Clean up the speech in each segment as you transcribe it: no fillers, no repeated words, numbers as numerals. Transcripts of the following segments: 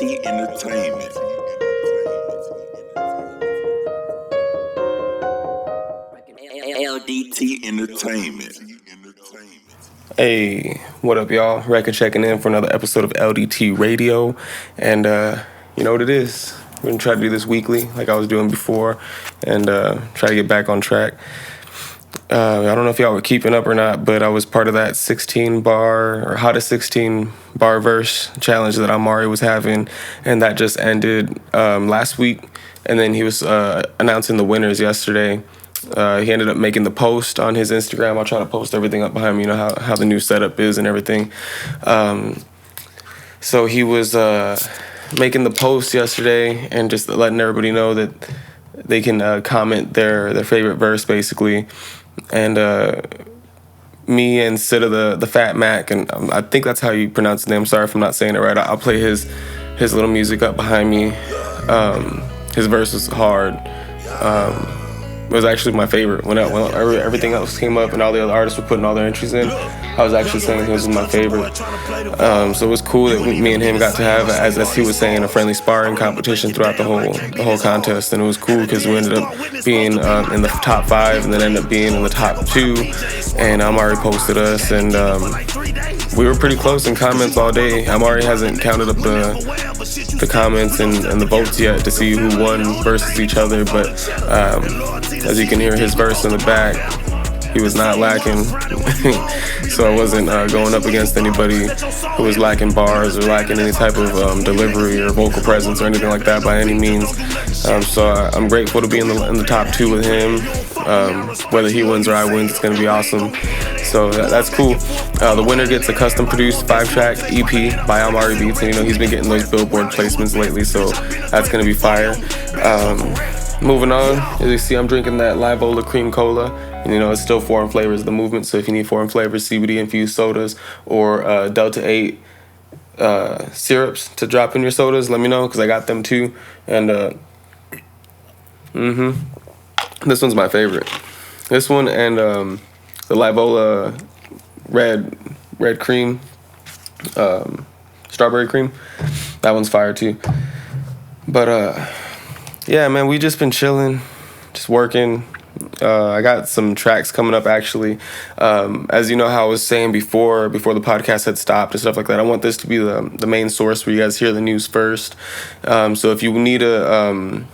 LDT Entertainment. LDT Entertainment. Hey, what up, y'all? Wreckin checking in for another episode of LDT Radio. And you know what it is. We're going to try to do this weekly like I was doing before and try to get back on track. I don't know if y'all were keeping up or not, but I was part of that 16-bar or hottest 16-bar verse challenge that Almari was having, and that just ended last week. And then he was announcing the winners yesterday. He ended up making the post on his Instagram. I'll try to post everything up behind me, you know, how the new setup is and everything. So he was making the post yesterday and just letting everybody know that they can comment their favorite verse, basically. And me and Citta Tha FatMac, and I think that's how you pronounce his name. Sorry if I'm not saying it right. I'll play his little music up behind me. His verse was hard. It was actually my favorite. When everything else came up and all the other artists were putting all their entries in, I was actually saying his was my favorite. So it was cool that me and him got to have, as he was saying, a friendly sparring competition throughout the whole contest. And it was cool because we ended up being in the top 5 and then ended up being in the top 2. And Almari posted us, and we were pretty close in comments all day. Almari hasn't counted up the comments and the votes yet to see who won versus each other, but as you can hear his verse in the back, he was not lacking. So I wasn't going up against anybody who was lacking bars or lacking any type of delivery or vocal presence or anything like that by any means. So I'm grateful to be in the top 2 with him. Whether he wins or I win, it's going to be awesome. So that's cool. The winner gets a custom produced 5-track EP by AlmariBeats, and you know he's been getting those BillBoard placements lately, so that's going to be fire. Moving on, as you see, I'm drinking that Livola Cream Cola, and you know it's still ForeignFlavorz the movement. So if you need ForeignFlavorz CBD infused sodas or Delta 8 syrups to drop in your sodas, let me know because I got them too. And this one's my favorite. This one and the Livola red cream, strawberry cream. That one's fire too. But yeah, man, we just been chilling, just working. I got some tracks coming up, actually. As you know how I was saying before the podcast had stopped and stuff like that, I want this to be the main source where you guys hear the news first. So if you need to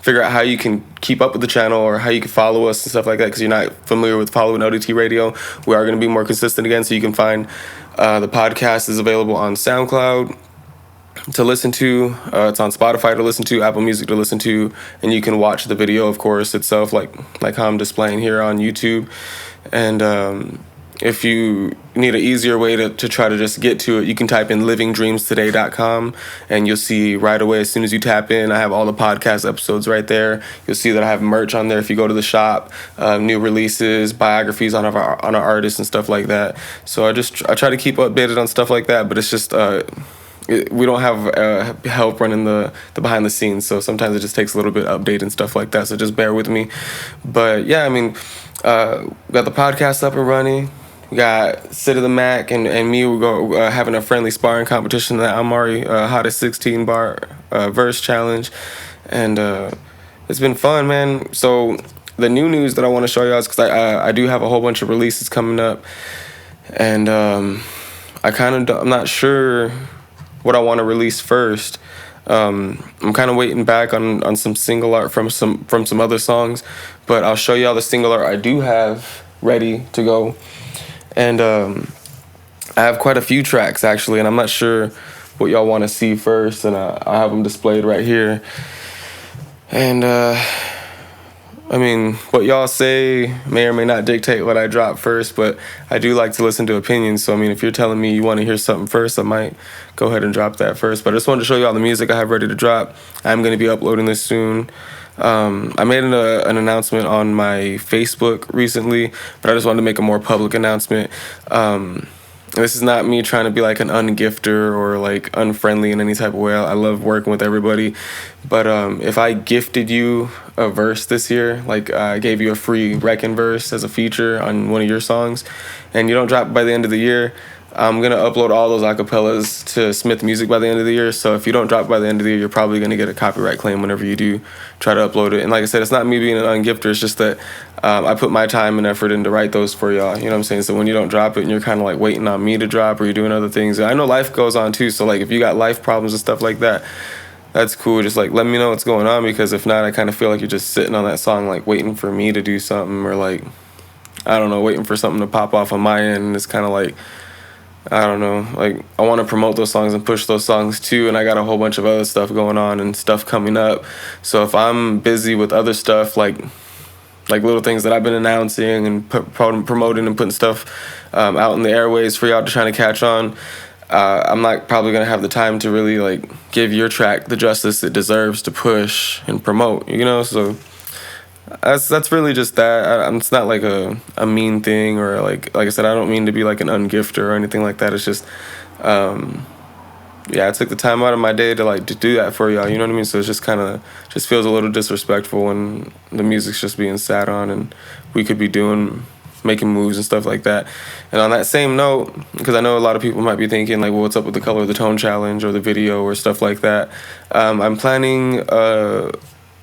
figure out how you can keep up with the channel or how you can follow us and stuff like that, because you're not familiar with following LDT Radio, we are going to be more consistent again, so you can find the podcast is available on SoundCloud to listen to, it's on Spotify to listen to, Apple Music to listen to, and you can watch the video, of course, itself, like how I'm displaying here on YouTube. And if you need an easier way to try to just get to it, you can type in livingdreamstoday.com, and you'll see right away, as soon as you tap in, I have all the podcast episodes right there. You'll see that I have merch on there if you go to the shop, new releases, biographies on our artists and stuff like that. So I try to keep updated on stuff like that, but it's just we don't have help running the behind the scenes, so sometimes it just takes a little bit of update and stuff like that, so just bear with me. But yeah, I mean, we got the podcast up and running. We got Citta Tha Mac and me. We're having a friendly sparring competition, that Almari hottest 16-bar verse challenge, and it's been fun, man. So the new news that I want to show y'all is because I do have a whole bunch of releases coming up, and I'm not sure what I want to release first. I'm kind of waiting back on some single art from some other songs, but I'll show y'all the single art I do have ready to go. And I have quite a few tracks, actually, and I'm not sure what y'all want to see first, and I have them displayed right here. And I mean, what y'all say may or may not dictate what I drop first, but I do like to listen to opinions. So, I mean, if you're telling me you want to hear something first, I might go ahead and drop that first. But I just wanted to show y'all the music I have ready to drop. I'm going to be uploading this soon. I made an announcement on my Facebook recently, but I just wanted to make a more public announcement. This is not me trying to be like an ungifter or like unfriendly in any type of way. I love working with everybody. But if I gifted you a verse this year, like I gave you a free Wreckin verse as a feature on one of your songs, and you don't drop it by the end of the year, I'm going to upload all those acapellas to Smith Music by the end of the year. So if you don't drop by the end of the year, you're probably going to get a copyright claim whenever you do try to upload it. And like I said, it's not me being an ungifter. It's just that I put my time and effort in to write those for y'all. You know what I'm saying? So when you don't drop it and you're kind of like waiting on me to drop or you're doing other things, I know life goes on too. So like if you got life problems and stuff like that, that's cool. Just like let me know what's going on, because if not, I kind of feel like you're just sitting on that song like waiting for me to do something, or like, I don't know, waiting for something to pop off on my end. And it's kind of like, I don't know, like I want to promote those songs and push those songs too, and I got a whole bunch of other stuff going on and stuff coming up. So if I'm busy with other stuff, like little things that I've been announcing and promoting and putting stuff out in the airways for y'all to try to catch on, I'm not probably gonna have the time to really like give your track the justice it deserves to push and promote, you know. So that's really just that. It's not like a mean thing, or like I said, I don't mean to be like an ungifter or anything like that. It's just I took the time out of my day to do that for y'all, you know what I mean? So it's just kind of just feels a little disrespectful when the music's just being sat on and we could be making moves and stuff like that. And on that same note, because I know a lot of people might be thinking like, well, what's up with the Color of the Tone challenge or the video or stuff like that, I'm planning a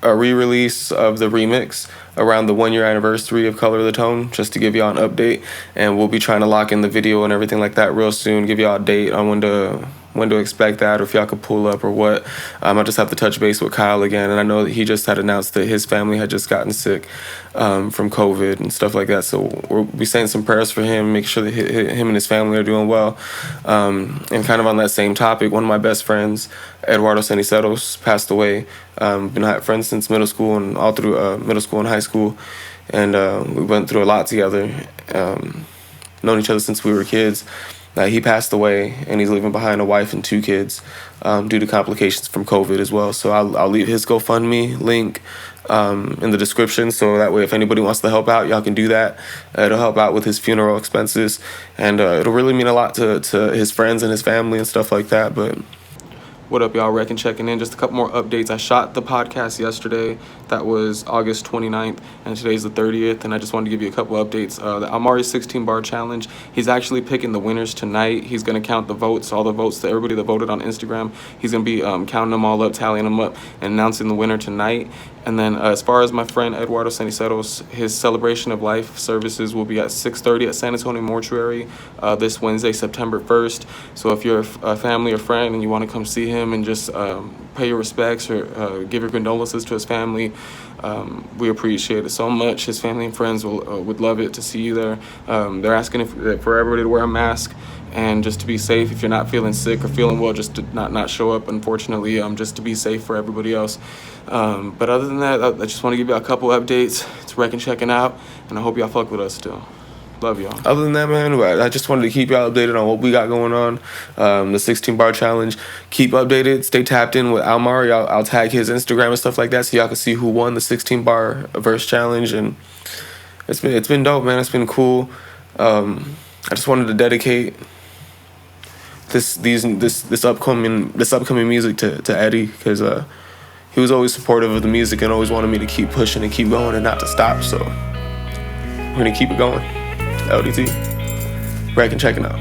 re-release of the remix around the 1 year anniversary of Color of the Tone, just to give y'all an update. And we'll be trying to lock in the video and everything like that real soon, give y'all a date on when to expect that, or if y'all could pull up or what. I just have to touch base with Kyle again, and I know that he just had announced that his family had just gotten sick from COVID and stuff like that. So we'll be saying some prayers for him, make sure that him and his family are doing well. And kind of on that same topic, one of my best friends, Eduardo Ceniceros, passed away. Been friends since middle school and all through middle school and high school, and we went through a lot together. Known each other since we were kids. He passed away, and he's leaving behind a wife and 2 kids due to complications from COVID as well. So I'll leave his GoFundMe link in the description, so that way if anybody wants to help out, y'all can do that. It'll help out with his funeral expenses, and it'll really mean a lot to his friends and his family and stuff like that. But what up, y'all? Wreckin checking in. Just a couple more updates. I shot the podcast yesterday. That was August 29th, and today's the 30th, and I just wanted to give you a couple updates. The Almari 16-bar challenge, he's actually picking the winners tonight. He's going to count the votes, all the votes to everybody that voted on Instagram. He's going to be counting them all up, tallying them up, and announcing the winner tonight. And then as far as my friend Eduardo Ceniceros, his celebration of life services will be at 6:30 at San Antonio Mortuary this Wednesday, September 1st. So if you're a family or friend and you want to come see him and just pay your respects or give your condolences to his family, we appreciate it so much. His family and friends would love it to see you there. They're asking for everybody to wear a mask and just to be safe. If you're not feeling sick or feeling well, just to not show up, unfortunately, just to be safe for everybody else. But other than that, I just want to give you a couple updates. It's Wreckin checking out, and I hope y'all fuck with us still. Love y'all. Other than that, man, I just wanted to keep y'all updated on what we got going on. The 16-bar challenge. Keep updated. Stay tapped in with Almari. I'll tag his Instagram and stuff like that, so y'all can see who won the 16-bar verse challenge. And it's been dope, man. It's been cool. I just wanted to dedicate this upcoming music to Eddie, because he was always supportive of the music and always wanted me to keep pushing and keep going and not to stop. So we're gonna keep it going. LDT, Wreckin checking out.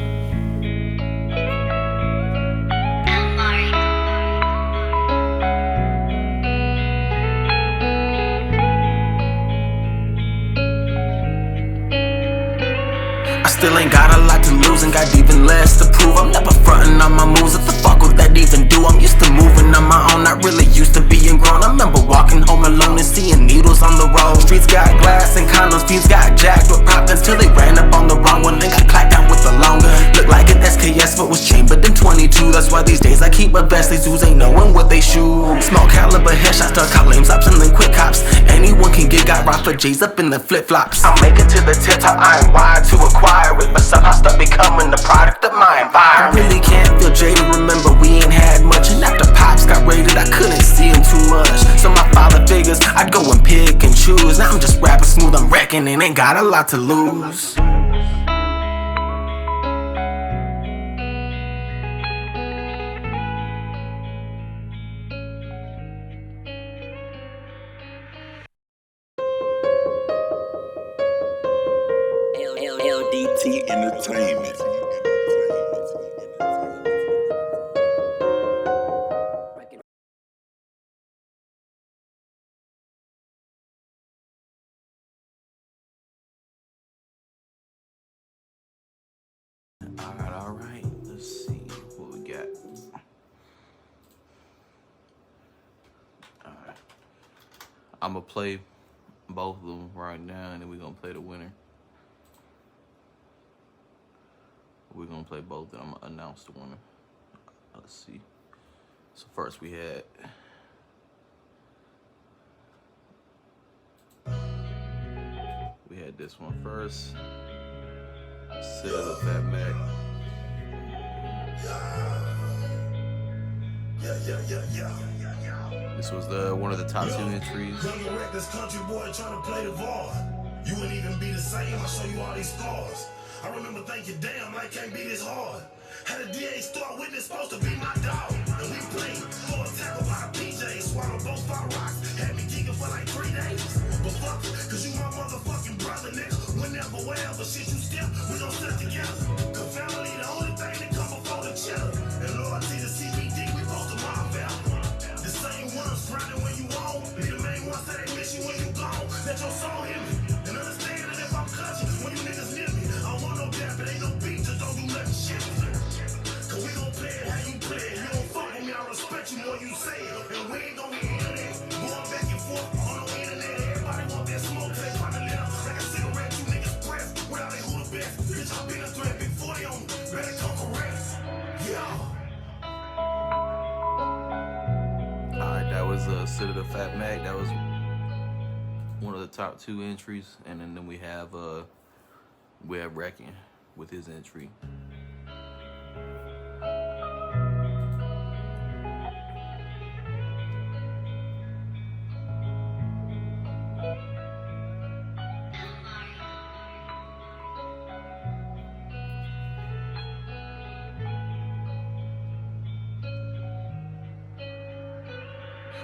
Still ain't got a lot to lose and got even less to prove. I'm never frontin' on my moves. What the fuck would that even do? I'm used to moving on my own, not really used to being grown. I remember walking home alone and seeing needles on the road. Streets got glass and condoms, fiends got jacked with pop until they ran up on the wrong one. Then got clacked down with the long gun. Looked like an SKS but was chambered in 22. That's why these days I keep a vest. These dudes ain't knowing what they shoot. Small caliber headshots, stuck out lame stops and then quick cops. Anyone can get got robbed for J's up in the flip flops. I'm making to the tip top, I ain't wired to acquire it, but somehow stuck becoming the product of my environment. I really can't feel jaded, remember we ain't had much, and after pops got raided I couldn't see him too much. So my father figures I'd go and pick and choose. Now I'm just rapping smooth, I'm wrecking and ain't got a lot to lose. LDT Entertainment. I'm gonna play both of them right now, and then we're gonna play the winner. We're gonna play both, and I'm gonna announce the winner. Let's see. So first we had this one first. Citta Tha FatMac. This was one of the top 2 entries. This country boy trying to play the VAR. You wouldn't even be the same. I'll show you all these scars. I remember thinking, damn, life can't be this hard. Had a DA start witness supposed to be my dog. And we played for a tackle by the PJs. Swallowed both our rocks. Had me geeking for like 3 days. But fuck it, cause you my motherfucking brother, nigga. Whenever, wherever shit you step, we gon' step together. Cause family the only thing that come before the cheddar. And loyalty to CBD, we both the mob value. The same ones frowning when you on. Be the main ones that they miss you when you gone. Let your soul hit me. And understand that if I'm clutching, when you niggas near me, I don't want no death, it ain't no beat, just don't do nothing shit. Cause we gon' play it how you play it. You don't fuck with me, I respect you more you say it. And we ain't gon' be internet. Going back and forth on the internet. Everybody want that smoke, they tryna lit up like a cigarette. You niggas press without they who the best. Bitch, I been a threat, big 40 on me. Better come correct. Yeah. Alright, that was Citta Tha FatMac. That was one of the top 2 entries, and then we have Wreckin with his entry.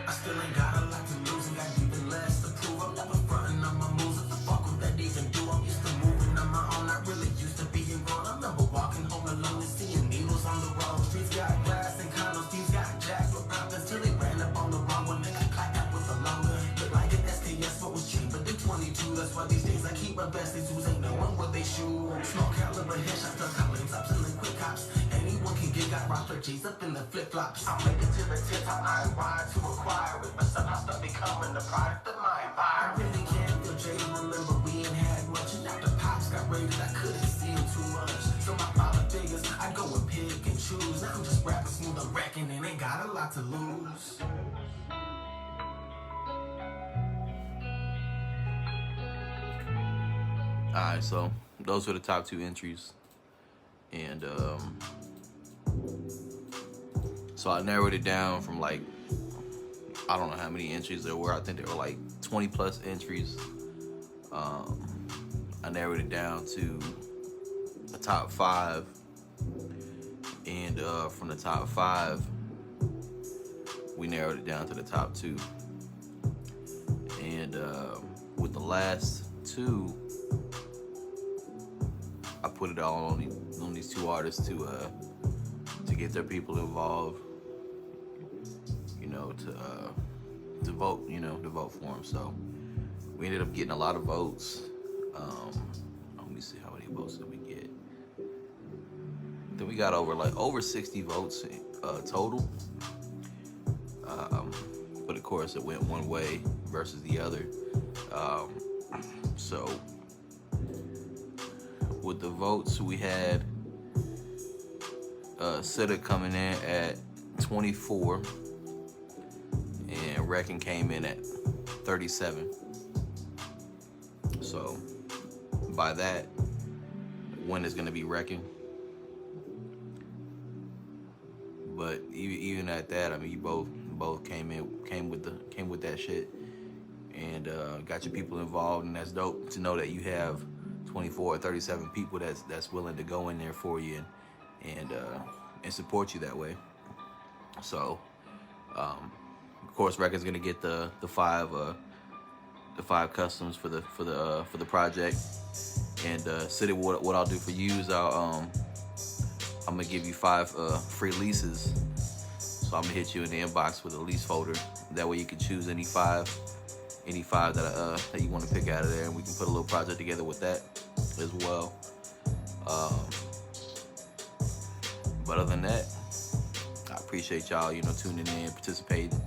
I still ain't got a lot to lose and got even less to prove. I'm never frontin' on my moves. What the fuck would that even do? I'm used to moving on my own, not really used to being grown. I remember walking home alone and seeing needles on the road. Streets got glass and condos, these got jacked with problems till they ran up on the wrong one. Then I clacked out with a longer. Look like an SKS, what was cheaper than 22. That's why these days I keep my best. These dudes ain't knowing what they shoot. Small caliber headshots, the collar tops and the quick cops. Anyone can get got rocked for G's up in the flip flops. I'll make it to the tip top, I ain't wired to acquire it, but somehow stuff becoming the product of my environment. I really can't feel jaded, remember we ain't had much. And after pops got raided, I couldn't see him too much. So my father figures, I go and pick and choose. Now I'm just rapping smooth, I'm wrecking, and ain't got a lot to lose. Alright, so those were the top 2 entries. And so I narrowed it down from like, I don't know how many entries there were. I think there were like 20 plus entries. I narrowed it down to a top 5. And from the top 5, we narrowed it down to the top 2. And with the last 2, I put it all on these 2 artists to get their people involved, you know, to vote, you know, to vote for them. So we ended up getting a lot of votes. Let me see how many votes did we get. Then we got over 60 votes total. But of course, it went one way versus the other. So with the votes, we had Citta coming in at 24, and Wreckin came in at 37. So by that, one is going to be Wreckin. But even at that, I mean, you both came with that shit, and got your people involved, and that's dope to know that you have 24 or 37 people that's willing to go in there for you and support you that way. So, of course, Wreckin's gonna get the 5 customs for the project, and Citta, what I'll do for you is I'm gonna give you 5 free leases. So I'm gonna hit you in the inbox with a lease folder. That way you can choose any 5 that you want to pick out of there, and we can put a little project together with that as well. But other than that, I appreciate y'all, tuning in, participating,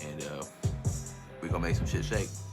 and we're gonna make some shit shake.